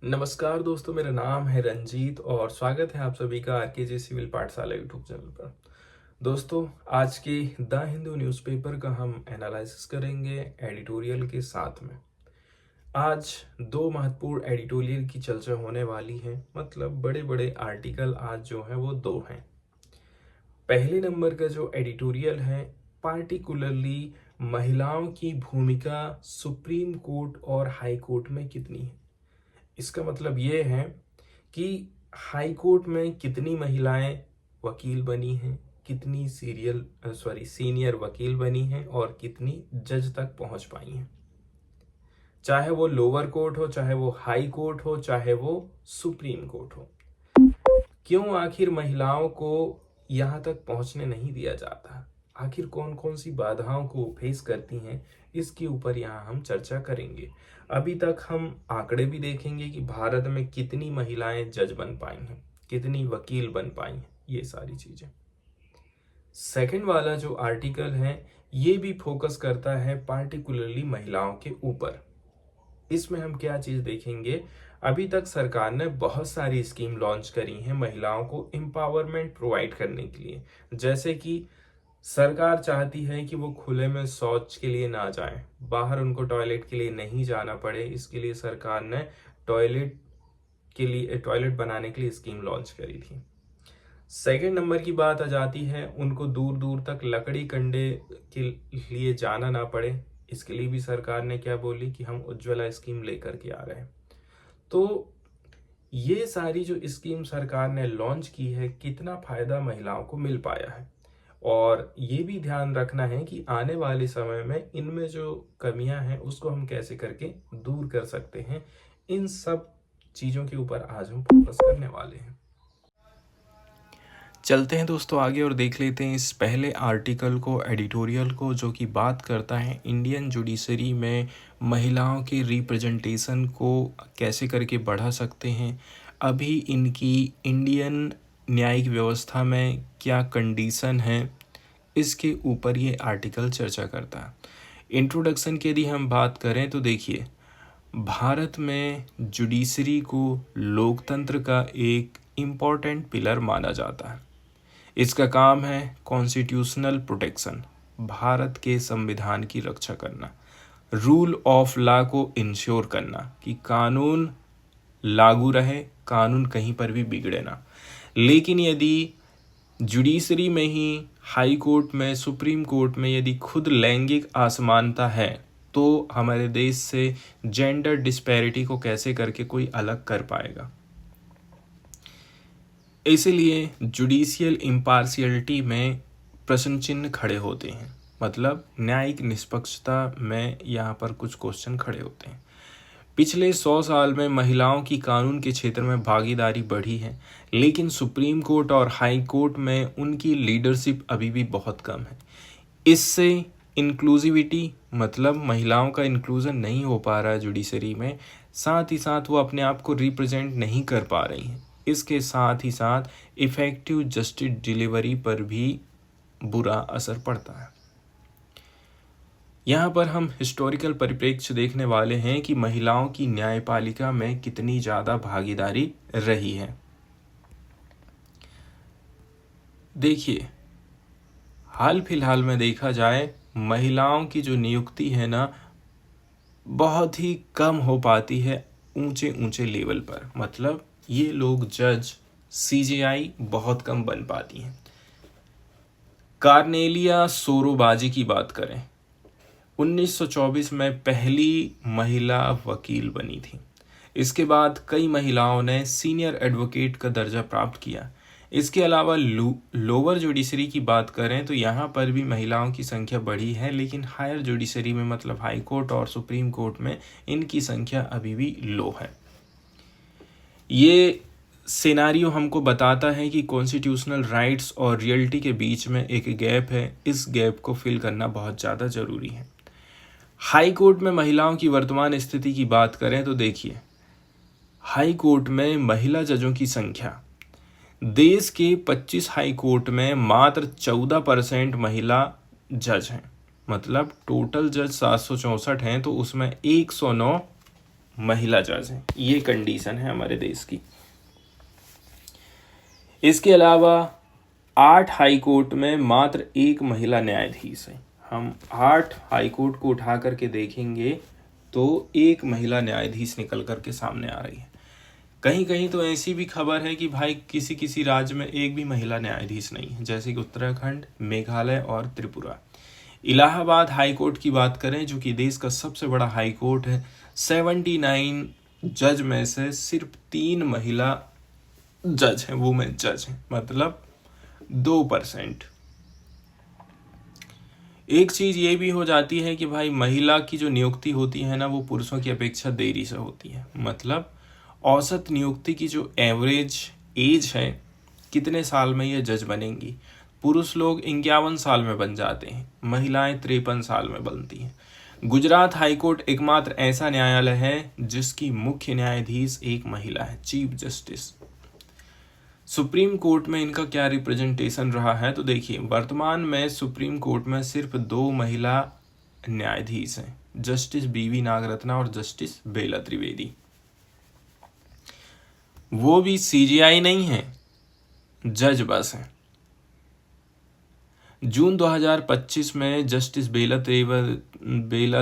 नमस्कार दोस्तों, मेरा नाम है रंजीत और स्वागत है आप सभी का आरकेजे सिविल पाठशाला यूट्यूब चैनल पर। दोस्तों, आज के द हिंदू न्यूज़पेपर का हम एनालिसिस करेंगे एडिटोरियल के साथ में। आज दो महत्वपूर्ण एडिटोरियल की चर्चा होने वाली है, मतलब बड़े बड़े आर्टिकल आज जो है वो दो हैं। पहले नंबर का जो एडिटोरियल है, पार्टिकुलरली महिलाओं की भूमिका सुप्रीम कोर्ट और हाई कोर्ट में कितनी है। इसका मतलब ये है कि हाई कोर्ट में कितनी महिलाएं वकील बनी हैं, कितनी सीनियर वकील बनी हैं और कितनी जज तक पहुंच पाई हैं। चाहे वो लोअर कोर्ट हो, चाहे वो हाई कोर्ट हो, चाहे वो सुप्रीम कोर्ट हो। क्यों आखिर महिलाओं को यहाँ तक पहुंचने नहीं दिया जाता? आखिर कौन कौन सी बाधाओं को फेस करती हैं, इसके ऊपर यहाँ हम चर्चा करेंगे। अभी तक हम आंकड़े भी देखेंगे कि भारत में कितनी महिलाएं जज बन पाई हैं, कितनी वकील बन पाई हैं, ये सारी चीजें। सेकंड वाला जो आर्टिकल है, ये भी फोकस करता है पार्टिकुलरली महिलाओं के ऊपर। इसमें हम क्या चीज देखेंगे, अभी तक सरकार ने बहुत सारी स्कीम लॉन्च करी हैं महिलाओं को एम्पावरमेंट प्रोवाइड करने के लिए। जैसे कि सरकार चाहती है कि वो खुले में शौच के लिए ना जाएं, बाहर उनको टॉयलेट के लिए नहीं जाना पड़े। इसके लिए सरकार ने टॉयलेट बनाने के लिए स्कीम लॉन्च करी थी। सेकंड नंबर की बात आ जाती है, उनको दूर दूर तक लकड़ी कंडे के लिए जाना ना पड़े। इसके लिए भी सरकार ने क्या बोली कि हम उज्ज्वला स्कीम लेकर के आ रहे हैं। तो ये सारी जो स्कीम सरकार ने लॉन्च की है, कितना फायदा महिलाओं को मिल पाया है, और ये भी ध्यान रखना है कि आने वाले समय में इनमें जो कमियां हैं उसको हम कैसे करके दूर कर सकते हैं। इन सब चीजों के ऊपर आज हम फोकस करने वाले हैं। चलते हैं दोस्तों आगे और देख लेते हैं इस पहले आर्टिकल को, एडिटोरियल को, जो कि बात करता है इंडियन जुडिशरी में महिलाओं के रिप्रेजेंटेशन को कैसे करके बढ़ा सकते हैं, अभी इनकी इंडियन न्यायिक व्यवस्था में क्या कंडीशन है, इसके ऊपर ये आर्टिकल चर्चा करता है। इंट्रोडक्शन की यदि हम बात करें तो देखिए, भारत में जुडिशरी को लोकतंत्र का एक इम्पॉर्टेंट पिलर माना जाता है। इसका काम है कॉन्स्टिट्यूशनल प्रोटेक्शन, भारत के संविधान की रक्षा करना, रूल ऑफ लॉ को इंश्योर करना कि कानून लागू रहे, कानून कहीं पर भी बिगड़े ना। लेकिन यदि जुडिशरी में ही, हाई कोर्ट में, सुप्रीम कोर्ट में यदि खुद लैंगिक असमानता है, तो हमारे देश से जेंडर डिस्पैरिटी को कैसे करके कोई अलग कर पाएगा। इसलिए जुडिशियल इम्पार्शियलिटी में प्रश्न चिन्ह खड़े होते हैं, मतलब न्यायिक निष्पक्षता में यहाँ पर कुछ क्वेश्चन खड़े होते हैं। पिछले 100 साल में महिलाओं की कानून के क्षेत्र में भागीदारी बढ़ी है, लेकिन सुप्रीम कोर्ट और हाई कोर्ट में उनकी लीडरशिप अभी भी बहुत कम है। इससे इंक्लूसिविटी, मतलब महिलाओं का इंक्लूजन नहीं हो पा रहा है जुडिशरी में, साथ ही साथ वो अपने आप को रिप्रेजेंट नहीं कर पा रही हैं। इसके साथ ही साथ इफेक्टिव जस्टिस डिलीवरी पर भी बुरा असर पड़ता है। यहाँ पर हम हिस्टोरिकल परिप्रेक्ष्य देखने वाले हैं कि महिलाओं की न्यायपालिका में कितनी ज़्यादा भागीदारी रही है। देखिए, हाल फिलहाल में देखा जाए, महिलाओं की जो नियुक्ति है ना, बहुत ही कम हो पाती है ऊंचे ऊंचे लेवल पर। मतलब ये लोग जज, सीजेआई बहुत कम बन पाती हैं। कार्नेलिया सोरोबाजी की बात करें, 1924 में पहली महिला वकील बनी थी। इसके बाद कई महिलाओं ने सीनियर एडवोकेट का दर्जा प्राप्त किया। इसके अलावा लोअर जुडिशरी की बात करें तो यहाँ पर भी महिलाओं की संख्या बढ़ी है, लेकिन हायर जुडिशरी में, मतलब हाई कोर्ट और सुप्रीम कोर्ट में, इनकी संख्या अभी भी लो है। ये सिनेरियो हमको बताता है कि कॉन्स्टिट्यूशनल राइट्स और रियलिटी के बीच में एक गैप है। इस गैप को फिल करना बहुत ज़्यादा ज़रूरी है। हाई कोर्ट में महिलाओं की वर्तमान स्थिति की बात करें तो देखिए, हाई कोर्ट में महिला जजों की संख्या, देश के 25 हाई कोर्ट में मात्र 14% महिला जज हैं। मतलब टोटल जज 764 हैं, तो उसमें 109 महिला जज हैं। ये कंडीशन है हमारे देश की। इसके अलावा 8 हाई कोर्ट में मात्र 1 महिला न्यायाधीश है। हम 8 हाई कोर्ट को उठा करके देखेंगे तो 1 महिला न्यायाधीश निकल करके सामने आ रही है। कहीं कहीं तो ऐसी भी खबर है कि भाई किसी किसी राज्य में एक भी महिला न्यायाधीश नहीं है, जैसे कि उत्तराखंड, मेघालय और त्रिपुरा। इलाहाबाद हाई कोर्ट की बात करें, जो कि देश का सबसे बड़ा हाई कोर्ट है, 79 जज में से सिर्फ 3 महिला जज हैं, वुमेन जज हैं, मतलब 2%। एक चीज ये भी हो जाती है कि भाई महिला की जो नियुक्ति होती है ना, वो पुरुषों की अपेक्षा देरी से होती है। मतलब औसत नियुक्ति की जो एवरेज एज है, कितने साल में ये जज बनेंगी, पुरुष लोग 51 साल में बन जाते हैं, महिलाएं 53 साल में बनती हैं। गुजरात हाईकोर्ट एकमात्र ऐसा न्यायालय है जिसकी मुख्य न्यायाधीश एक महिला है, चीफ जस्टिस। सुप्रीम कोर्ट में इनका क्या रिप्रेजेंटेशन रहा है, तो देखिए वर्तमान में सुप्रीम कोर्ट में सिर्फ 2 महिला न्यायाधीश हैं, जस्टिस बीवी नागरत्ना और जस्टिस बेला त्रिवेदी। वो भी सीजीआई नहीं है, जज बस है। जून 2025 में जस्टिस बेला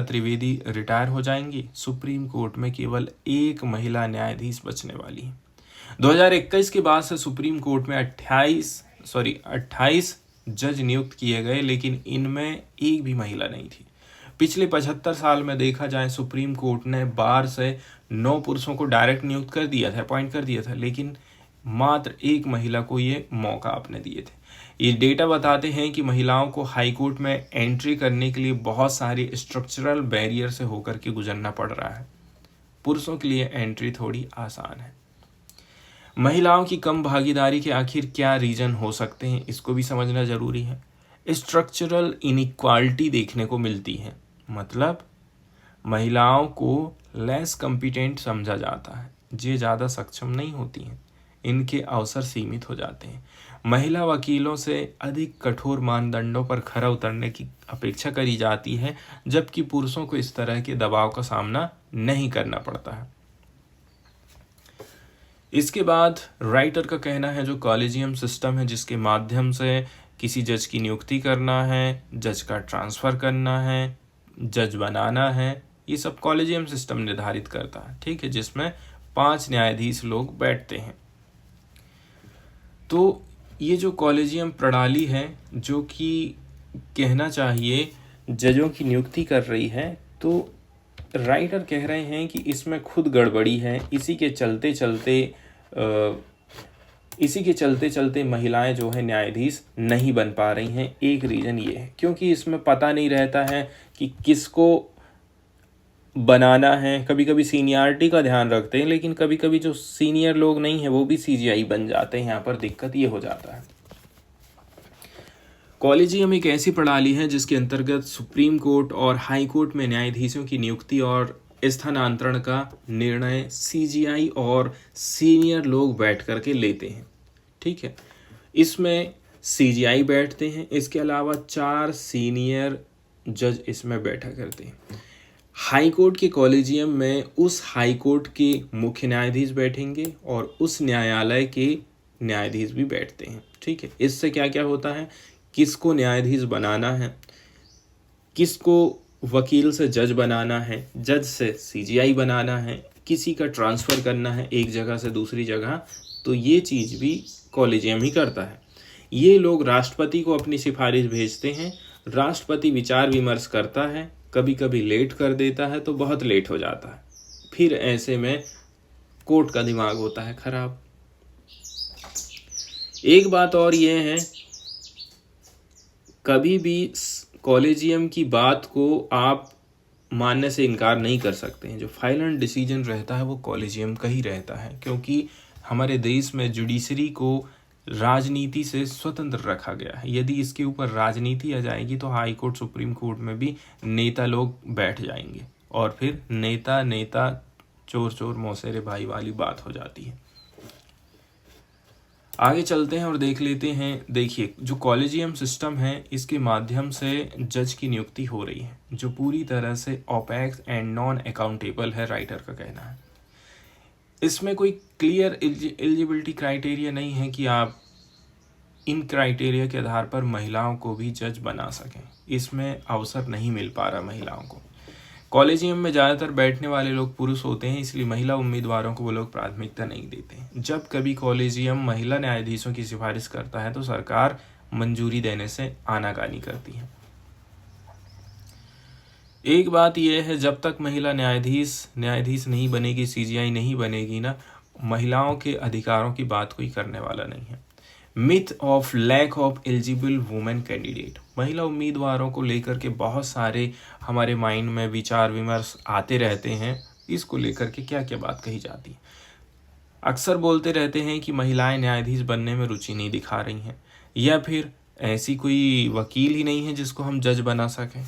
त्रिवेदी रिटायर हो जाएंगी। सुप्रीम कोर्ट में केवल 1 महिला न्यायाधीश बचने वाली है। 2021 के बाद से सुप्रीम कोर्ट में 28 जज नियुक्त किए गए, लेकिन इनमें एक भी महिला नहीं थी। पिछले 75 साल में देखा जाए, सुप्रीम कोर्ट ने बार से 9 पुरुषों को डायरेक्ट नियुक्त कर दिया था, अपॉइंट कर दिया था, लेकिन मात्र 1 महिला को ये मौका आपने दिए थे। ये डेटा बताते हैं कि महिलाओं को हाई कोर्ट में एंट्री करने के लिए बहुत सारी स्ट्रक्चरल बैरियर से होकर के गुजरना पड़ रहा है। पुरुषों के लिए एंट्री थोड़ी आसान है। महिलाओं की कम भागीदारी के आखिर क्या रीजन हो सकते हैं, इसको भी समझना जरूरी है। स्ट्रक्चरल इनइक्वालिटी देखने को मिलती है, मतलब महिलाओं को लेस कॉम्पिटेंट समझा जाता है, ये ज़्यादा सक्षम नहीं होती हैं, इनके अवसर सीमित हो जाते हैं। महिला वकीलों से अधिक कठोर मानदंडों पर खरा उतरने की अपेक्षा करी जाती है, जबकि पुरुषों को इस तरह के दबाव का सामना नहीं करना पड़ता है। इसके बाद राइटर का कहना है, जो कॉलेजियम सिस्टम है जिसके माध्यम से किसी जज की नियुक्ति करना है, जज का ट्रांसफ़र करना है, जज बनाना है, ये सब कॉलेजियम सिस्टम निर्धारित करता है, ठीक है, जिसमें 5 न्यायाधीश लोग बैठते हैं। तो ये जो कॉलेजियम प्रणाली है, जो कि कहना चाहिए जजों की नियुक्ति कर रही है, तो राइटर कह रहे हैं कि इसमें खुद गड़बड़ी है। इसी के चलते चलते महिलाएं जो है न्यायाधीश नहीं बन पा रही हैं। एक रीज़न ये है क्योंकि इसमें पता नहीं रहता है कि किसको बनाना है। कभी कभी सीनियरिटी का ध्यान रखते हैं, लेकिन कभी कभी जो सीनियर लोग नहीं है वो भी सीजीआई बन जाते हैं। यहाँ पर दिक्कत ये हो जाता है। कॉलेजियम एक ऐसी प्रणाली है जिसके अंतर्गत सुप्रीम कोर्ट और हाई कोर्ट में न्यायाधीशों की नियुक्ति और स्थानांतरण का निर्णय सीजीआई और सीनियर लोग बैठ करके लेते हैं, ठीक है। इसमें सीजीआई बैठते हैं, इसके अलावा 4 सीनियर जज इसमें बैठा करते हैं। हाई कोर्ट के कॉलेजियम में उस हाई कोर्ट के मुख्य न्यायाधीश बैठेंगे और उस न्यायालय के न्यायाधीश भी बैठते हैं, ठीक है। इससे क्या क्या होता है, किसको न्यायाधीश बनाना है, किसको वकील से जज बनाना है, जज से सीजीआई बनाना है, किसी का ट्रांसफ़र करना है एक जगह से दूसरी जगह, तो ये चीज़ भी कॉलेजियम ही करता है। ये लोग राष्ट्रपति को अपनी सिफारिश भेजते हैं, राष्ट्रपति विचार विमर्श करता है, कभी कभी लेट कर देता है तो बहुत लेट हो जाता है, फिर ऐसे में कोर्ट का दिमाग होता है खराब। एक बात और ये है, कभी भी कॉलेजियम की बात को आप मानने से इनकार नहीं कर सकते हैं। जो फाइनल डिसीजन रहता है वो कॉलेजियम का ही रहता है, क्योंकि हमारे देश में जुडिशरी को राजनीति से स्वतंत्र रखा गया है। यदि इसके ऊपर राजनीति आ जाएगी तो हाई कोर्ट, सुप्रीम कोर्ट में भी नेता लोग बैठ जाएंगे और फिर नेता चोर चोर मौसेरे भाई वाली बात हो जाती है। आगे चलते हैं और देख लेते हैं। देखिए, जो कॉलेजियम सिस्टम है इसके माध्यम से जज की नियुक्ति हो रही है, जो पूरी तरह से ओपेक एंड नॉन अकाउंटेबल है, राइटर का कहना है। इसमें कोई क्लियर एलिजिबिलिटी क्राइटेरिया नहीं है कि आप इन क्राइटेरिया के आधार पर महिलाओं को भी जज बना सकें। इसमें अवसर नहीं मिल पा रहा महिलाओं को। कॉलेजियम में ज़्यादातर बैठने वाले लोग पुरुष होते हैं, इसलिए महिला उम्मीदवारों को वो लोग प्राथमिकता नहीं देते। जब कभी कॉलेजियम महिला न्यायाधीशों की सिफारिश करता है तो सरकार मंजूरी देने से आनाकानी करती है। एक बात यह है, जब तक महिला न्यायाधीश नहीं बनेगी, सीजीआई नहीं बनेगी ना, महिलाओं के अधिकारों की बात कोई करने वाला नहीं है। Myth of lack of eligible women candidate, महिला उम्मीदवारों को लेकर के बहुत सारे हमारे माइंड में विचार विमर्श आते रहते हैं। इसको लेकर के क्या क्या बात कही जाती है। अक्सर बोलते रहते हैं कि महिलाएं न्यायाधीश बनने में रुचि नहीं दिखा रही हैं, या फिर ऐसी कोई वकील ही नहीं है जिसको हम जज बना सकें।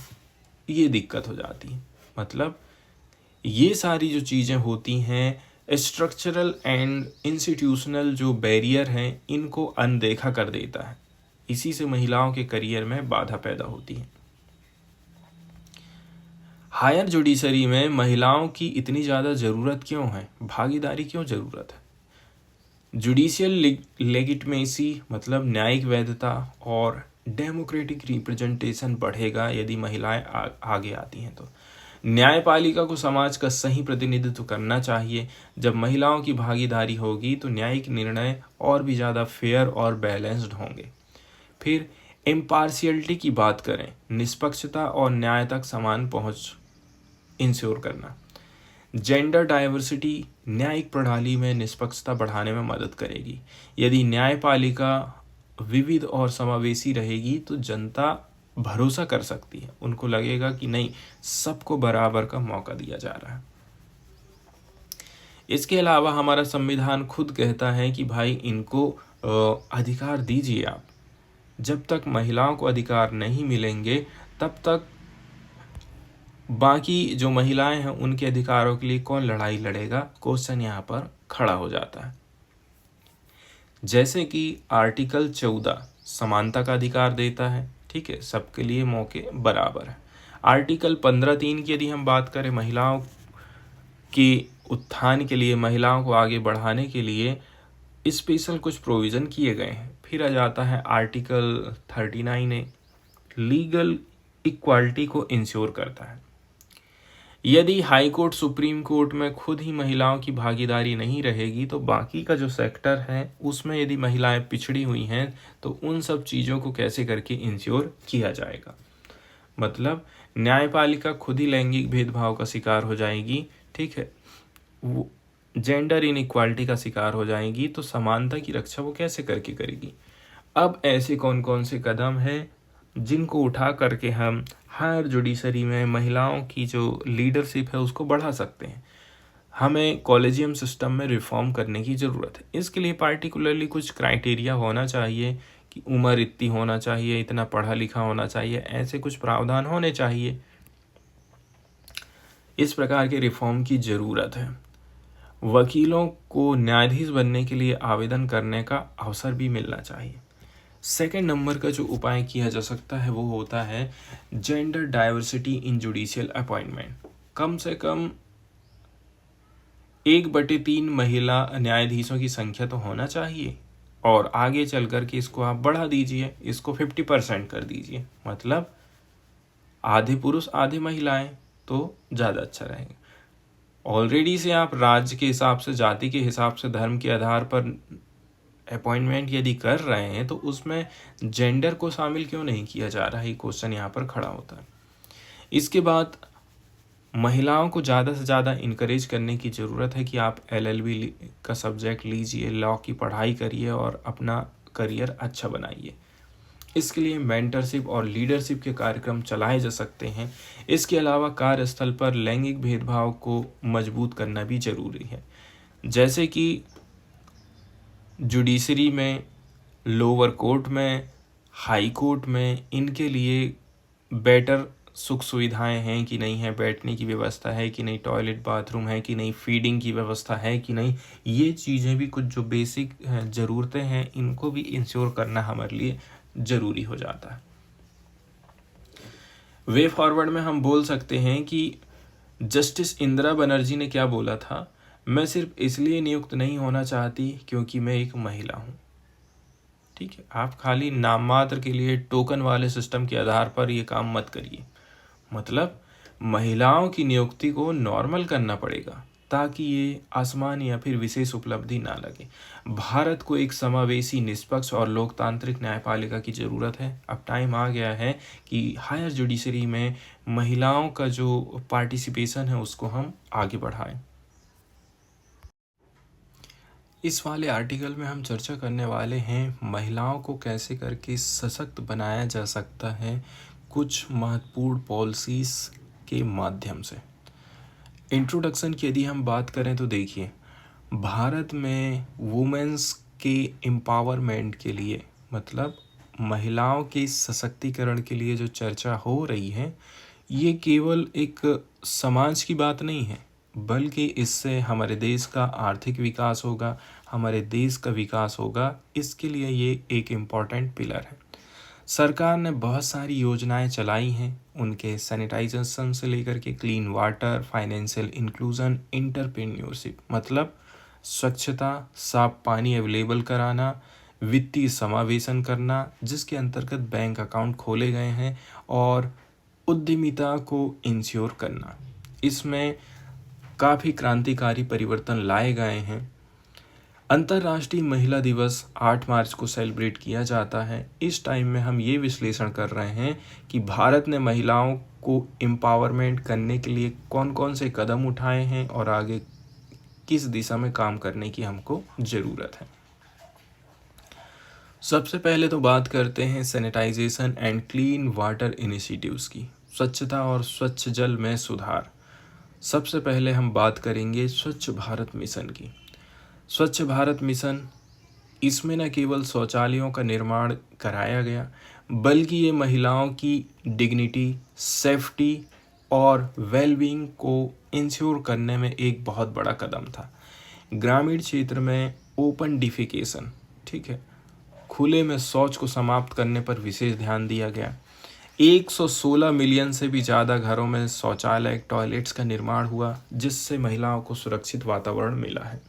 ये दिक्कत हो जाती है। मतलब ये सारी जो चीज़ें होती हैं, स्ट्रक्चरल एंड इंस्टीट्यूशनल जो बैरियर हैं, इनको अनदेखा कर देता है। इसी से महिलाओं के करियर में बाधा पैदा होती है। हायर जुडिशरी में महिलाओं की इतनी ज़्यादा ज़रूरत क्यों है, भागीदारी क्यों ज़रूरत है? जुडिशियल लेगिटिमेसी मतलब न्यायिक वैधता और डेमोक्रेटिक रिप्रेजेंटेशन बढ़ेगा यदि महिलाएं आगे आती हैं तो। न्यायपालिका को समाज का सही प्रतिनिधित्व करना चाहिए। जब महिलाओं की भागीदारी होगी तो न्यायिक निर्णय और भी ज़्यादा फेयर और बैलेंस्ड होंगे। फिर इम्पार्शियलिटी की बात करें, निष्पक्षता और न्याय तक समान पहुंच इंश्योर करना। जेंडर डाइवर्सिटी न्यायिक प्रणाली में निष्पक्षता बढ़ाने में मदद करेगी। यदि न्यायपालिका विविध और समावेशी रहेगी तो जनता भरोसा कर सकती है, उनको लगेगा कि नहीं, सबको बराबर का मौका दिया जा रहा है। इसके अलावा हमारा संविधान खुद कहता है कि भाई इनको अधिकार दीजिए आप। जब तक महिलाओं को अधिकार नहीं मिलेंगे तब तक बाकी जो महिलाएं हैं उनके अधिकारों के लिए कौन लड़ाई लड़ेगा, क्वेश्चन यहाँ पर खड़ा हो जाता है। जैसे कि आर्टिकल 14 समानता का अधिकार देता है, ठीक है, सबके लिए मौके बराबर है। आर्टिकल 15(3) की यदि हम बात करें, महिलाओं के उत्थान के लिए, महिलाओं को आगे बढ़ाने के लिए स्पेशल कुछ प्रोविज़न किए गए हैं। फिर आ जाता है आर्टिकल 39A, लीगल इक्वालिटी को इंश्योर करता है। यदि हाई कोर्ट, सुप्रीम कोर्ट में खुद ही महिलाओं की भागीदारी नहीं रहेगी तो बाकी का जो सेक्टर है उसमें यदि महिलाएं पिछड़ी हुई हैं तो उन सब चीज़ों को कैसे करके इंश्योर किया जाएगा। मतलब न्यायपालिका खुद ही लैंगिक भेदभाव का शिकार हो जाएगी, ठीक है, वो जेंडर इनइक्वालिटी का शिकार हो जाएगी, तो समानता की रक्षा वो कैसे करके करेगी। अब ऐसे कौन कौन से कदम हैं जिनको उठा करके हम हायर जुडिशरी में महिलाओं की जो लीडरशिप है उसको बढ़ा सकते हैं। हमें कॉलेजियम सिस्टम में रिफॉर्म करने की ज़रूरत है। इसके लिए पार्टिकुलरली कुछ क्राइटेरिया होना चाहिए कि उम्र इतनी होना चाहिए, इतना पढ़ा लिखा होना चाहिए, ऐसे कुछ प्रावधान होने चाहिए। इस प्रकार के रिफॉर्म की ज़रूरत है। वकीलों को न्यायाधीश बनने के लिए आवेदन करने का अवसर भी मिलना चाहिए। सेकेंड नंबर का जो उपाय किया जा सकता है वो होता है gender diversity in judicial appointment. कम से कम 1/3 महिला न्यायाधीशों की संख्या तो होना चाहिए, और आगे चल कर के इसको आप बढ़ा दीजिए, इसको 50% कर दीजिए। मतलब आधे पुरुष आधे महिलाएं तो ज़्यादा अच्छा रहेगा। ऑलरेडी से आप राज्य के हिसाब से, जाति के हिसाब से, धर्म के आधार पर अपॉइंटमेंट यदि कर रहे हैं तो उसमें जेंडर को शामिल क्यों नहीं किया जा रहा है, क्वेश्चन यहाँ पर खड़ा होता है। इसके बाद महिलाओं को ज़्यादा से ज़्यादा इनकरेज करने की ज़रूरत है कि आप LLB का सब्जेक्ट लीजिए, लॉ की पढ़ाई करिए और अपना करियर अच्छा बनाइए। इसके लिए मेंटरशिप और लीडरशिप के कार्यक्रम चलाए जा सकते हैं। इसके अलावा कार्यस्थल पर लैंगिक भेदभाव को मजबूत करना भी ज़रूरी है। जैसे कि जुडिशरी में, लोअर कोर्ट में, हाई कोर्ट में, इनके लिए बेटर सुख सुविधाएं हैं कि नहीं है, बैठने की व्यवस्था है कि नहीं, टॉयलेट बाथरूम है कि नहीं, फीडिंग की व्यवस्था है कि नहीं, ये चीज़ें भी कुछ जो बेसिक ज़रूरतें हैं इनको भी इंश्योर करना हमारे लिए ज़रूरी हो जाता है। वे फॉरवर्ड में हम बोल सकते हैं कि जस्टिस इंदिरा बनर्जी ने क्या बोला था, मैं सिर्फ इसलिए नियुक्त नहीं होना चाहती क्योंकि मैं एक महिला हूँ। ठीक है, आप खाली नाम मात्र के लिए टोकन वाले सिस्टम के आधार पर ये काम मत करिए। मतलब महिलाओं की नियुक्ति को नॉर्मल करना पड़ेगा ताकि ये आसमान या फिर विशेष उपलब्धि ना लगे। भारत को एक समावेशी, निष्पक्ष और लोकतांत्रिक न्यायपालिका की ज़रूरत है। अब टाइम आ गया है कि हायर जुडिशरी में महिलाओं का जो पार्टिसिपेशन है उसको हम आगे बढ़ाएं। इस वाले आर्टिकल में हम चर्चा करने वाले हैं महिलाओं को कैसे करके सशक्त बनाया जा सकता है कुछ महत्वपूर्ण पॉलिसीज़ के माध्यम से। इंट्रोडक्शन की यदि हम बात करें तो देखिए, भारत में वुमेन्स के एम्पावरमेंट के लिए, मतलब महिलाओं के सशक्तिकरण के लिए जो चर्चा हो रही है, ये केवल एक समाज की बात नहीं है, बल्कि इससे हमारे देश का आर्थिक विकास होगा, हमारे देश का विकास होगा। इसके लिए ये एक इम्पॉर्टेंट पिलर है। सरकार ने बहुत सारी योजनाएं चलाई हैं, उनके सैनिटाइजेशन से लेकर के clean water, financial inclusion, entrepreneurship, मतलब स्वच्छता, साफ पानी अवेलेबल कराना, वित्तीय समावेशन करना जिसके अंतर्गत बैंक अकाउंट खोले गए हैं, और उद्यमिता को इंश्योर करना। इसमें काफ़ी क्रांतिकारी परिवर्तन लाए गए हैं। अंतर्राष्ट्रीय महिला दिवस 8 मार्च को सेलिब्रेट किया जाता है। इस टाइम में हम ये विश्लेषण कर रहे हैं कि भारत ने महिलाओं को एम्पावरमेंट करने के लिए कौन कौन से कदम उठाए हैं और आगे किस दिशा में काम करने की हमको ज़रूरत है। सबसे पहले तो बात करते हैं sanitisation and clean water initiatives की, स्वच्छता और स्वच्छ जल में सुधार। सबसे पहले हम बात करेंगे स्वच्छ भारत मिशन की। स्वच्छ भारत मिशन, इसमें न केवल शौचालयों का निर्माण कराया गया, बल्कि ये महिलाओं की डिग्निटी, सेफ्टी और वेलबींग को इंश्योर करने में एक बहुत बड़ा कदम था। ग्रामीण क्षेत्र में ओपन डिफिकेशन, ठीक है, खुले में शौच को समाप्त करने पर विशेष ध्यान दिया गया। 116 मिलियन से भी ज़्यादा घरों में शौचालय, टॉयलेट्स का निर्माण हुआ, जिससे महिलाओं को सुरक्षित वातावरण मिला है।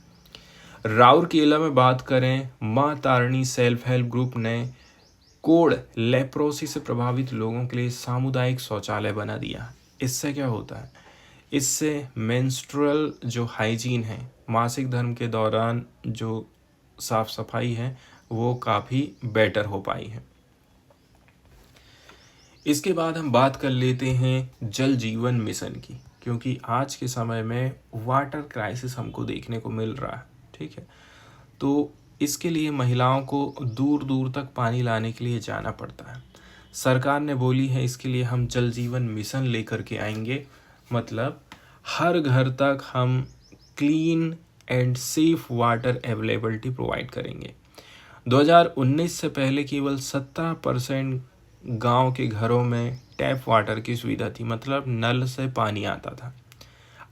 राउरकेला में बात करें, माँ तारिणी सेल्फ हेल्प ग्रुप ने कोढ़, लेप्रोसी से प्रभावित लोगों के लिए सामुदायिक शौचालय बना दिया। इससे क्या होता है, इससे मेंस्ट्रुअल जो हाइजीन है, मासिक धर्म के दौरान जो साफ सफाई है, वो काफ़ी बेटर हो पाई है। इसके बाद हम बात कर लेते हैं जल जीवन मिशन की, क्योंकि आज के समय में वाटर क्राइसिस हमको देखने को मिल रहा है। ठीक है, तो इसके लिए महिलाओं को दूर दूर तक पानी लाने के लिए जाना पड़ता है। सरकार ने बोली है इसके लिए हम जल जीवन मिशन लेकर के आएंगे, मतलब हर घर तक हम clean and safe water availability provide करेंगे। 2019 से पहले केवल 17% गांव के घरों में टैप वाटर की सुविधा थी, मतलब नल से पानी आता था।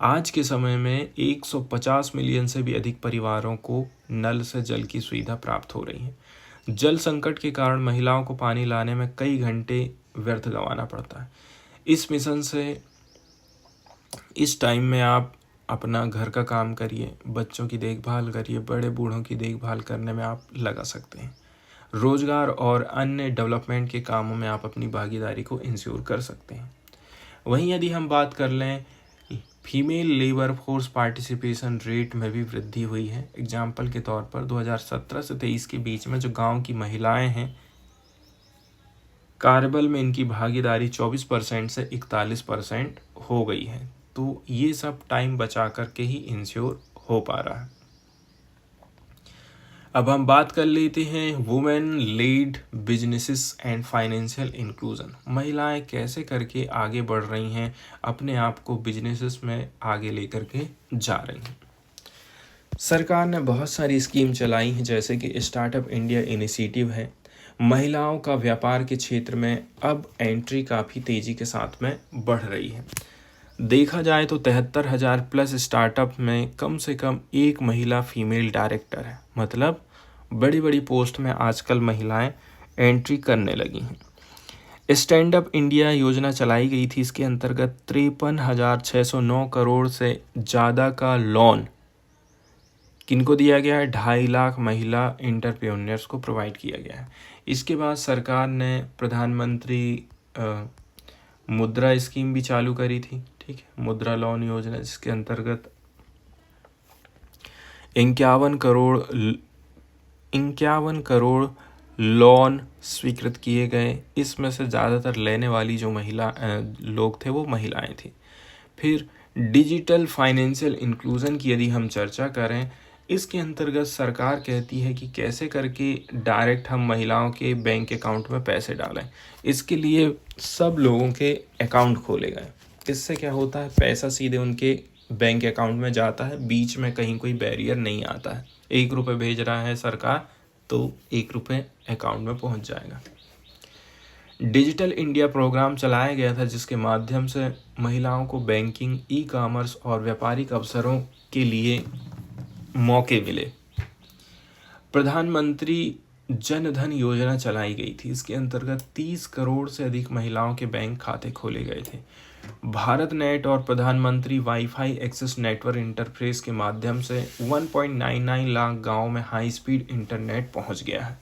आज के समय में 150 मिलियन से भी अधिक परिवारों को नल से जल की सुविधा प्राप्त हो रही है। जल संकट के कारण महिलाओं को पानी लाने में कई घंटे व्यर्थ गंवाना पड़ता है। इस मिशन से इस टाइम में आप अपना घर का काम करिए, बच्चों की देखभाल करिए, बड़े बूढ़ों की देखभाल करने में आप लगा सकते हैं। रोजगार और अन्य डेवलपमेंट के कामों में आप अपनी भागीदारी को इंश्योर कर सकते हैं। वहीं यदि हम बात कर लें, female labour force participation rate में भी वृद्धि हुई है। एग्जाम्पल के तौर पर 2017 से 23 के बीच में जो गांव की महिलाएं हैं, कार्यबल में इनकी भागीदारी 24% से 41% हो गई है। तो ये सब टाइम बचा करके ही इंश्योर हो पा रहा है। अब हम बात कर लेते हैं women lead businesses and financial inclusion. महिलाएं कैसे करके आगे बढ़ रही हैं, अपने आप को बिजनेसेस में आगे लेकर के जा रही हैं। सरकार ने बहुत सारी स्कीम चलाई हैं, जैसे कि स्टार्टअप इंडिया इनिशिएटिव है, महिलाओं का व्यापार के क्षेत्र में अब एंट्री काफ़ी तेज़ी के साथ में बढ़ रही है। देखा जाए तो 73,000 प्लस स्टार्टअप में कम से कम एक महिला फीमेल डायरेक्टर है, मतलब बड़ी बड़ी पोस्ट में आजकल महिलाएं एंट्री करने लगी हैं। स्टैंड अप इंडिया योजना चलाई गई थी, इसके अंतर्गत 53,609 करोड़ से ज़्यादा का लोन किनको दिया गया है, 2.5 लाख महिला इंटरप्रेन्योर्स को प्रोवाइड किया गया है। इसके बाद सरकार ने प्रधानमंत्री मुद्रा स्कीम भी चालू करी थी, ठीक है, मुद्रा लोन योजना, जिसके अंतर्गत 51 करोड़ लोन स्वीकृत किए गए। इसमें से ज़्यादातर लेने वाली जो लोग थे वो महिलाएं थी। फिर डिजिटल फाइनेंशियल इंक्लूजन की यदि हम चर्चा करें, इसके अंतर्गत सरकार कहती है कि कैसे करके डायरेक्ट हम महिलाओं के बैंक अकाउंट में पैसे डालें। इसके लिए सब लोगों के अकाउंट खोले गए। इससे क्या होता है, पैसा सीधे उनके बैंक अकाउंट में जाता है, बीच में कहीं कोई बैरियर नहीं आता है। 1 रुपये भेज रहा है सरकार तो 1 रुपये अकाउंट में पहुंच जाएगा। डिजिटल इंडिया प्रोग्राम चलाया गया था, जिसके माध्यम से महिलाओं को बैंकिंग, ई कॉमर्स और व्यापारिक अवसरों के लिए मौके मिले। प्रधानमंत्री जन धन योजना चलाई गई थी, इसके अंतर्गत 30 करोड़ से अधिक महिलाओं के बैंक खाते खोले गए थे। भारत नेट और प्रधानमंत्री वाईफाई एक्सेस नेटवर्क इंटरफेस के माध्यम से 1.99 लाख गाँव में हाई स्पीड इंटरनेट पहुंच गया है,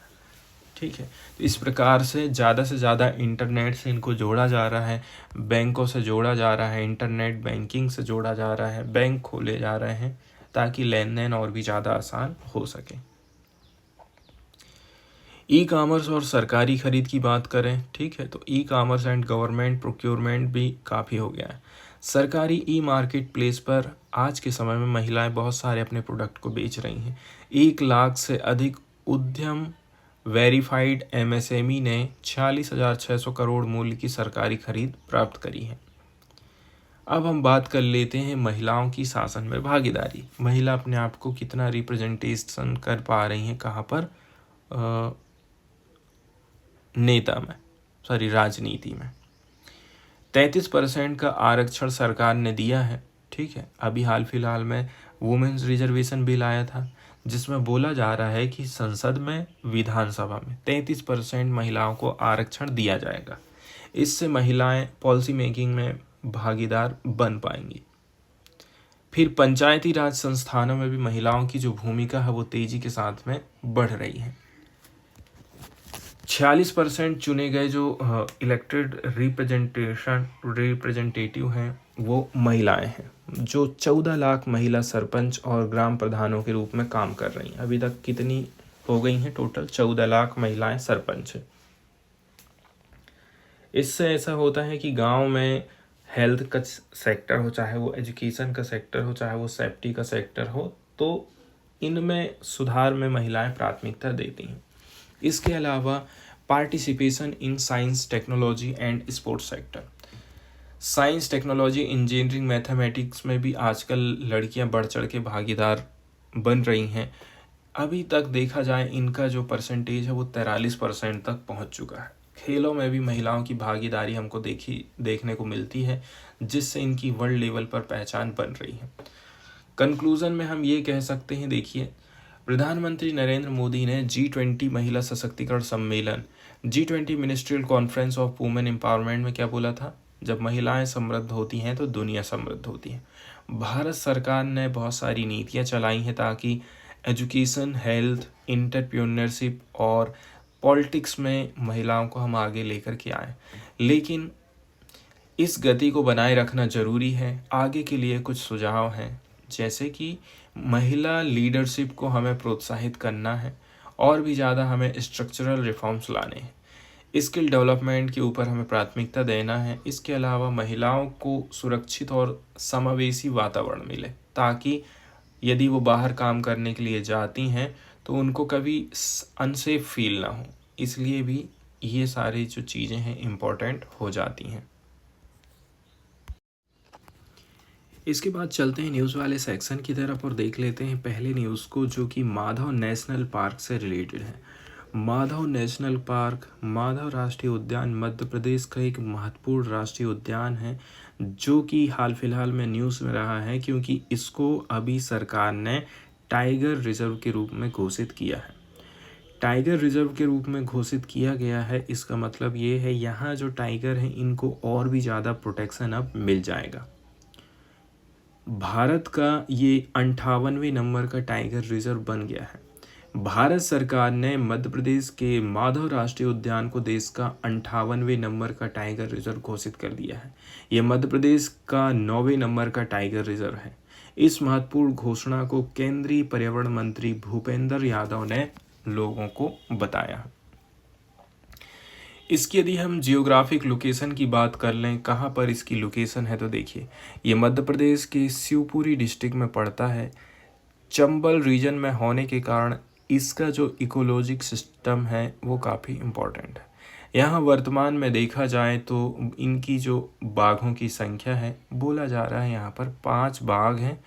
ठीक है। तो इस प्रकार से ज़्यादा इंटरनेट से इनको जोड़ा जा रहा है, बैंकों से जोड़ा जा रहा है, इंटरनेट बैंकिंग से जोड़ा जा रहा है, बैंक खोले जा रहे हैं ताकि लेन देन और भी ज़्यादा आसान हो सके। ई कॉमर्स और सरकारी खरीद की बात करें, ठीक है, तो e commerce and government procurement भी काफ़ी हो गया है। सरकारी ई मार्केट प्लेस पर आज के समय में महिलाएं बहुत सारे अपने प्रोडक्ट को बेच रही हैं। 1 लाख से अधिक उद्यम वेरीफाइड एमएसएमई ने 46,600 करोड़ मूल्य की सरकारी खरीद प्राप्त करी है। अब हम बात कर लेते हैं महिलाओं की शासन में भागीदारी। महिला अपने आप को कितना रिप्रेजेंटेशन कर पा रही हैं, कहाँ पर, राजनीति में। 33% का आरक्षण सरकार ने दिया है, ठीक है। अभी हाल फिलहाल में वुमेन्स रिजर्वेशन बिल आया था, जिसमें बोला जा रहा है कि संसद में, विधानसभा में 33% महिलाओं को आरक्षण दिया जाएगा। इससे महिलाएं पॉलिसी मेकिंग में भागीदार बन पाएंगी। फिर पंचायती राज संस्थानों में भी महिलाओं की जो भूमिका है वो तेजी के साथ में बढ़ रही है। 46% चुने गए जो इलेक्टेड रिप्रेजेंटेटिव हैं वो महिलाएं हैं। जो 14 लाख महिला सरपंच और ग्राम प्रधानों के रूप में काम कर रही हैं। अभी तक कितनी हो गई हैं टोटल? 14 लाख महिलाएं सरपंच हैं। इससे ऐसा होता है कि गांव में हेल्थ का सेक्टर हो, चाहे वो एजुकेशन का सेक्टर हो, चाहे वो सेफ्टी का सेक्टर हो, तो इनमें सुधार में महिलाएं प्राथमिकता देती हैं। इसके अलावा participation in science, technology and sports sector. Science, technology, engineering, mathematics में भी आजकल लड़कियां बढ़ चढ़ के भागीदार बन रही हैं। अभी तक देखा जाए इनका जो परसेंटेज है वो 43% तक पहुंच चुका है। खेलों में भी महिलाओं की भागीदारी हमको देखने को मिलती है, जिससे इनकी वर्ल्ड लेवल पर पहचान बन रही है। कंक्लूजन में हम ये कह सकते हैं, देखिए, प्रधानमंत्री नरेंद्र मोदी ने G20 महिला सशक्तिकरण सम्मेलन, G20 ministerial conference of women empowerment में क्या बोला था? जब महिलाएं समृद्ध होती हैं तो दुनिया समृद्ध होती है। भारत सरकार ने बहुत सारी नीतियां चलाई हैं ताकि एजुकेशन, हेल्थ, एंटरप्रेन्योरशिप और पॉलिटिक्स में महिलाओं को हम आगे लेकर के आए। लेकिन इस गति को बनाए रखना जरूरी है। आगे के लिए कुछ सुझाव हैं, जैसे कि महिला लीडरशिप को हमें प्रोत्साहित करना है और भी ज़्यादा हमें स्ट्रक्चरल रिफॉर्म्स लाने हैं। स्किल डेवलपमेंट के ऊपर हमें प्राथमिकता देना है। इसके अलावा महिलाओं को सुरक्षित और समावेशी वातावरण मिले, ताकि यदि वो बाहर काम करने के लिए जाती हैं तो उनको कभी अनसेफ फील ना हो। इसलिए भी ये सारी जो चीज़ें हैं इम्पोर्टेंट हो जाती हैं। इसके बाद चलते हैं न्यूज़ वाले सेक्शन की तरफ और देख लेते हैं पहले न्यूज़ को, जो कि माधव नेशनल पार्क से रिलेटेड है। माधव नेशनल पार्क, माधव राष्ट्रीय उद्यान मध्य प्रदेश का एक महत्वपूर्ण राष्ट्रीय उद्यान है जो कि हाल फिलहाल में न्यूज़ में रहा है क्योंकि इसको अभी सरकार ने टाइगर रिजर्व के रूप में घोषित किया है। टाइगर रिजर्व के रूप में घोषित किया गया है, इसका मतलब ये है यहाँ जो टाइगर हैं इनको और भी ज़्यादा प्रोटेक्शन अब मिल जाएगा। भारत का ये 58वें नंबर का टाइगर रिजर्व बन गया है। भारत सरकार ने मध्य प्रदेश के माधव राष्ट्रीय उद्यान को देश का 58वें नंबर का टाइगर रिजर्व घोषित कर दिया है। यह मध्य प्रदेश का 9वें नंबर का टाइगर रिजर्व है। इस महत्वपूर्ण घोषणा को केंद्रीय पर्यावरण मंत्री भूपेंद्र यादव ने लोगों को बताया। इसकी यदि हम जियोग्राफिक लोकेशन की बात कर लें, कहाँ पर इसकी लोकेशन है, तो देखिए ये मध्य प्रदेश के शिवपुरी डिस्ट्रिक्ट में पड़ता है। चंबल रीजन में होने के कारण इसका जो इकोलॉजिक सिस्टम है वो काफ़ी इम्पोर्टेंट है। यहाँ वर्तमान में देखा जाए तो इनकी जो बाघों की संख्या है, बोला जा रहा है यहाँ पर 5 बाघ हैं,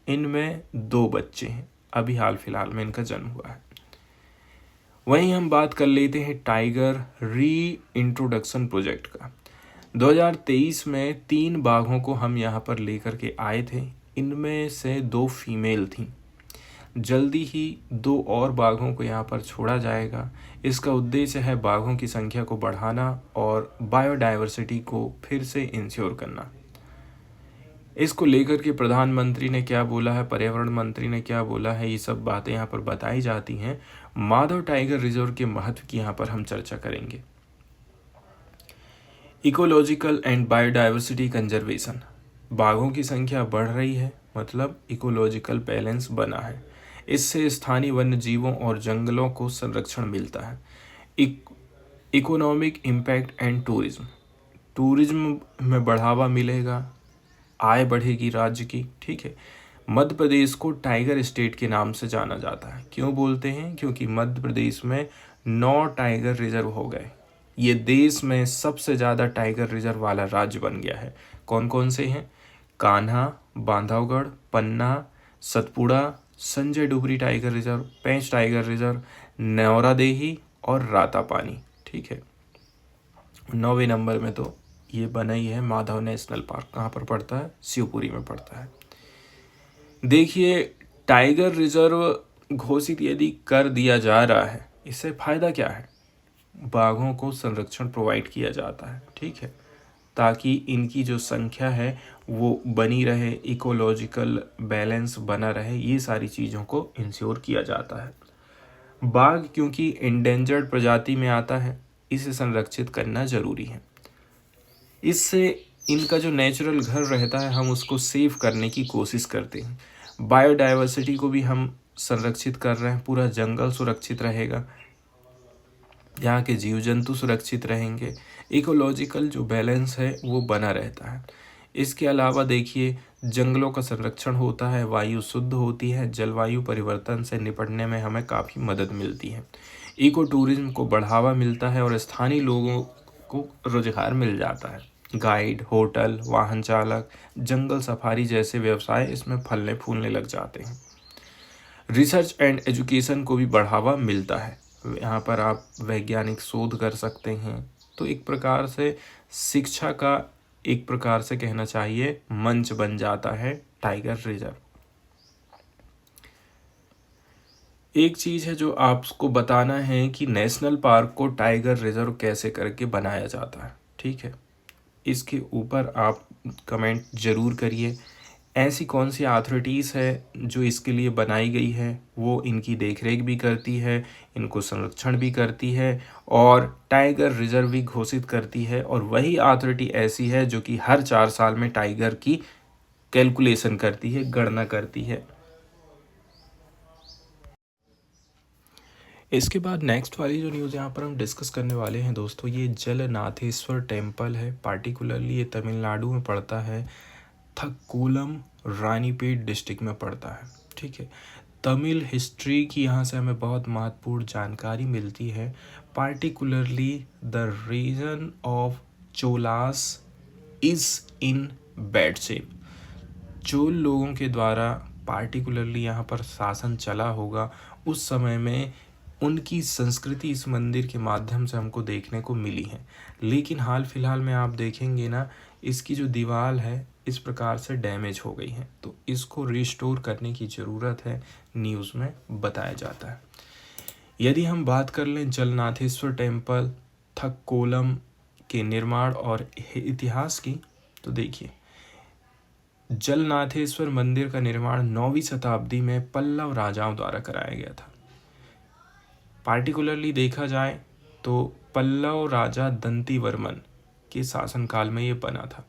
इनमें 2 बच्चे हैं, अभी हाल फिलहाल में इनका जन्म हुआ है। वहीं हम बात कर लेते हैं टाइगर री इंट्रोडक्शन प्रोजेक्ट का। 2023 में 3 बाघों को हम यहाँ पर लेकर के आए थे, इनमें से 2 फीमेल थीं। जल्दी ही 2 और बाघों को यहाँ पर छोड़ा जाएगा। इसका उद्देश्य है बाघों की संख्या को बढ़ाना और बायोडायवर्सिटी को फिर से इंश्योर करना। इसको लेकर के प्रधानमंत्री ने क्या बोला है, पर्यावरण मंत्री ने क्या बोला है, ये सब बातें यहाँ पर बताई जाती हैं। माधव टाइगर रिजर्व के महत्व की यहाँ पर हम चर्चा करेंगे। इकोलॉजिकल एंड बायोडायवर्सिटी कंजर्वेशन, बाघों की संख्या बढ़ रही है, मतलब इकोलॉजिकल बैलेंस बना है। इससे स्थानीय वन्य जीवों और जंगलों को संरक्षण मिलता है। Economic impact and tourism, tourism में बढ़ावा मिलेगा, आय बढ़ेगी राज्य की। ठीक है, मध्य प्रदेश को टाइगर स्टेट के नाम से जाना जाता है। क्यों बोलते हैं? क्योंकि मध्य प्रदेश में 9 टाइगर रिजर्व हो गए। ये देश में सबसे ज़्यादा टाइगर रिजर्व वाला राज्य बन गया है। कौन कौन से हैं? कान्हा, बांधवगढ़, पन्ना, सतपुड़ा, संजय डुगरी टाइगर रिजर्व, पेंच टाइगर रिजर्व, न्योरादेही और रातापानी। ठीक है, 9वें नंबर में तो ये बना ही है माधव नेशनल पार्क। कहाँ पर पड़ता है? शिवपुरी में पड़ता है। देखिए, टाइगर रिजर्व घोषित यदि कर दिया जा रहा है, इससे फ़ायदा क्या है? बाघों को संरक्षण प्रोवाइड किया जाता है। ठीक है, ताकि इनकी जो संख्या है वो बनी रहे, इकोलॉजिकल बैलेंस बना रहे, ये सारी चीज़ों को इंश्योर किया जाता है। बाघ क्योंकि इंडेंजर्ड प्रजाति में आता है, इसे संरक्षित करना ज़रूरी है। इससे इनका जो नेचुरल घर रहता है हम उसको सेव करने की कोशिश करते हैं। बायोडाइवर्सिटी को भी हम संरक्षित कर रहे हैं, पूरा जंगल सुरक्षित रहेगा, यहाँ के जीव जंतु सुरक्षित रहेंगे, इकोलॉजिकल जो बैलेंस है वो बना रहता है। इसके अलावा देखिए, जंगलों का संरक्षण होता है, वायु शुद्ध होती है, जलवायु परिवर्तन से निपटने में हमें काफ़ी मदद मिलती है, इको टूरिज्म को बढ़ावा मिलता है और स्थानीय लोगों को रोजगार मिल जाता है। गाइड, होटल, वाहन चालक, जंगल सफारी जैसे व्यवसाय इसमें फलने फूलने लग जाते हैं। रिसर्च एंड एजुकेशन को भी बढ़ावा मिलता है, यहाँ पर आप वैज्ञानिक शोध कर सकते हैं। तो एक प्रकार से शिक्षा का, एक प्रकार से कहना चाहिए, मंच बन जाता है टाइगर रिजर्व। एक चीज़ है जो आपको बताना है कि नेशनल पार्क को टाइगर रिजर्व कैसे करके बनाया जाता है। ठीक है, इसके ऊपर आप कमेंट ज़रूर करिए। ऐसी कौन सी अथॉरिटीज़ है जो इसके लिए बनाई गई है, वो इनकी देखरेख भी करती है, इनको संरक्षण भी करती है और टाइगर रिजर्व भी घोषित करती है। और वही अथॉरिटी ऐसी है जो कि हर 4 साल में टाइगर की कैलकुलेशन करती है, गणना करती है। इसके बाद नेक्स्ट वाली जो न्यूज़ यहाँ पर हम डिस्कस करने वाले हैं दोस्तों, ये जलनाथेश्वर टेम्पल है। पार्टिकुलरली ये तमिलनाडु में पड़ता है, थक्कूलम रानीपेट डिस्ट्रिक्ट में पड़ता है। ठीक है, तमिल हिस्ट्री की यहाँ से हमें बहुत महत्वपूर्ण जानकारी मिलती है। Particularly the region of Cholas is in bad shape. Chola लोगों के द्वारा पार्टिकुलरली यहाँ पर शासन चला होगा, उस समय में उनकी संस्कृति इस मंदिर के माध्यम से हमको देखने को मिली है। लेकिन हाल फिलहाल में आप देखेंगे ना, इसकी जो दीवार है इस प्रकार से डैमेज हो गई है, तो इसको रिस्टोर करने की ज़रूरत है, न्यूज़ में बताया जाता है। यदि हम बात कर लें जलनाथेश्वर टेम्पल थक्कोलम के निर्माण और इतिहास की, तो देखिए जलनाथेश्वर मंदिर का निर्माण 9वीं शताब्दी में पल्लव राजाओं द्वारा कराया गया था। पार्टिकुलरली देखा जाए तो पल्लव राजा दंतीवर्मन के शासनकाल में ये बना था।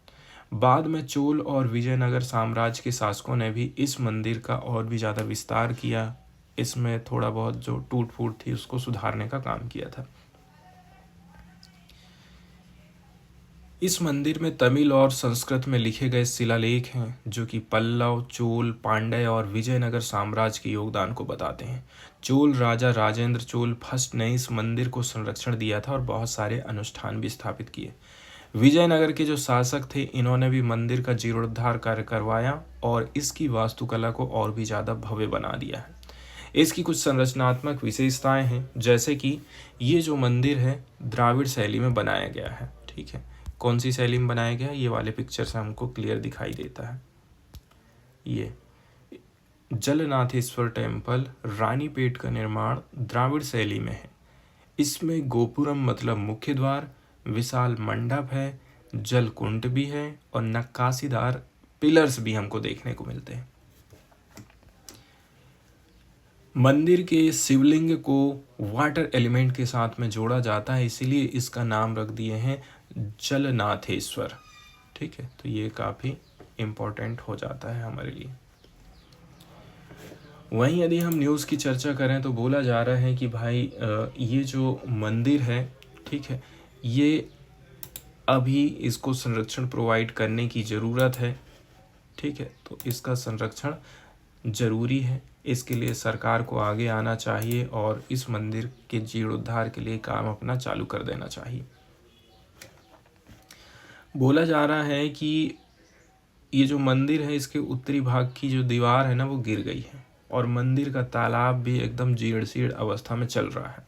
बाद में चोल और विजयनगर साम्राज्य के शासकों ने भी इस मंदिर का और भी ज़्यादा विस्तार किया, इसमें थोड़ा बहुत जो टूट फूट थी उसको सुधारने का काम किया था। इस मंदिर में तमिल और संस्कृत में लिखे गए शिलालेख हैं जो कि पल्लव, चोल, पांड्य और विजयनगर साम्राज्य के योगदान को बताते हैं। चोल राजा राजेंद्र चोल फर्स्ट ने इस मंदिर को संरक्षण दिया था और बहुत सारे अनुष्ठान भी स्थापित किए। विजयनगर के जो शासक थे, इन्होंने भी मंदिर का जीर्णोद्धार कार्य करवाया और इसकी वास्तुकला को और भी ज़्यादा भव्य बना दिया है। इसकी कुछ संरचनात्मक विशेषताएं हैं, जैसे कि ये जो मंदिर है द्राविड़ शैली में बनाया गया है। ठीक है, कौन सी शैली में बनाया गया, ये वाले पिक्चर से हमको क्लियर दिखाई देता है। ये जलनाथेश्वर टेम्पल रानीपेट का निर्माण द्राविड़ शैली में है। इसमें गोपुरम मतलब मुख्य द्वार, विशाल मंडप है, जलकुंड भी है और नक्काशीदार पिलर्स भी हमको देखने को मिलते हैं। मंदिर के शिवलिंग को वाटर एलिमेंट के साथ में जोड़ा जाता है, इसीलिए इसका नाम रख दिए हैं जलनाथेश्वर। ठीक है, तो ये काफ़ी इम्पोर्टेंट हो जाता है हमारे लिए। वहीं यदि हम न्यूज़ की चर्चा करें तो बोला जा रहा है कि भाई ये जो मंदिर है, ठीक है, ये अभी इसको संरक्षण प्रोवाइड करने की ज़रूरत है। ठीक है, तो इसका संरक्षण ज़रूरी है, इसके लिए सरकार को आगे आना चाहिए और इस मंदिर के जीर्णोद्धार के लिए काम अपना चालू कर देना चाहिए। बोला जा रहा है कि ये जो मंदिर है इसके उत्तरी भाग की जो दीवार है ना वो गिर गई है और मंदिर का तालाब भी एकदम जीर्ण शीर्ण अवस्था में चल रहा है।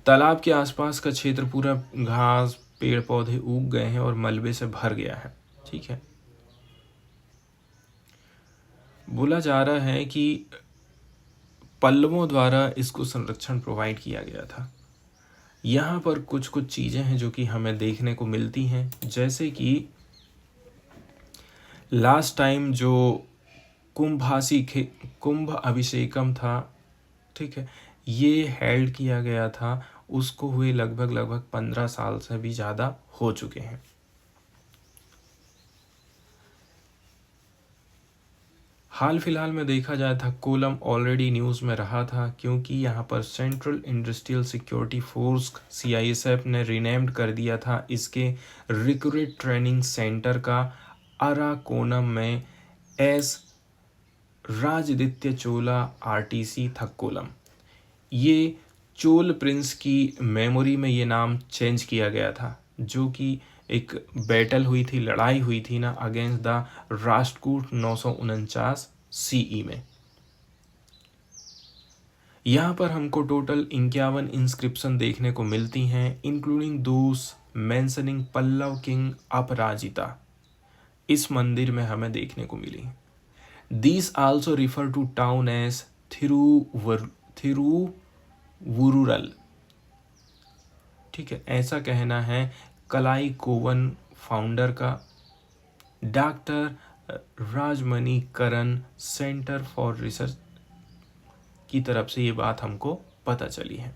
तालाब के आसपास का क्षेत्र पूरा घास, पेड़ पौधे उग गए हैं और मलबे से भर गया है। ठीक है, बोला जा रहा है कि पल्लवों द्वारा इसको संरक्षण प्रोवाइड किया गया था। यहाँ पर कुछ कुछ चीज़ें हैं जो कि हमें देखने को मिलती हैं, जैसे कि लास्ट टाइम जो कुंभ अभिषेकम था, ठीक है, ये हेल्ड किया गया था, उसको हुए लगभग 15 साल से भी ज़्यादा हो चुके हैं। हाल फिलहाल में देखा जाए थक्कोलम ऑलरेडी न्यूज़ में रहा था, क्योंकि यहाँ पर central industrial security force CISF ने रीनेम्ड कर दिया था इसके रिक्रूट ट्रेनिंग सेंटर का अराकोनम में एस राजदित्य चोला RTC थक्कोलम। ये चोल प्रिंस की मेमोरी में ये नाम चेंज किया गया था, जो कि एक बैटल हुई थी, लड़ाई हुई थी ना अगेंस्ट द राष्ट्रकूट 949 CE में। यहाँ पर हमको टोटल 51 इंस्क्रिप्शन देखने को मिलती हैं, इंक्लूडिंग दोस मेंशनिंग पल्लव किंग अपराजिता इस मंदिर में हमें देखने को मिली। These also refer to town as थिरुवुरुरल। ठीक है, ऐसा कहना है कलाई कोवन फाउंडर का, doctor Rajmani Karan centre for research की तरफ से ये बात हमको पता चली है।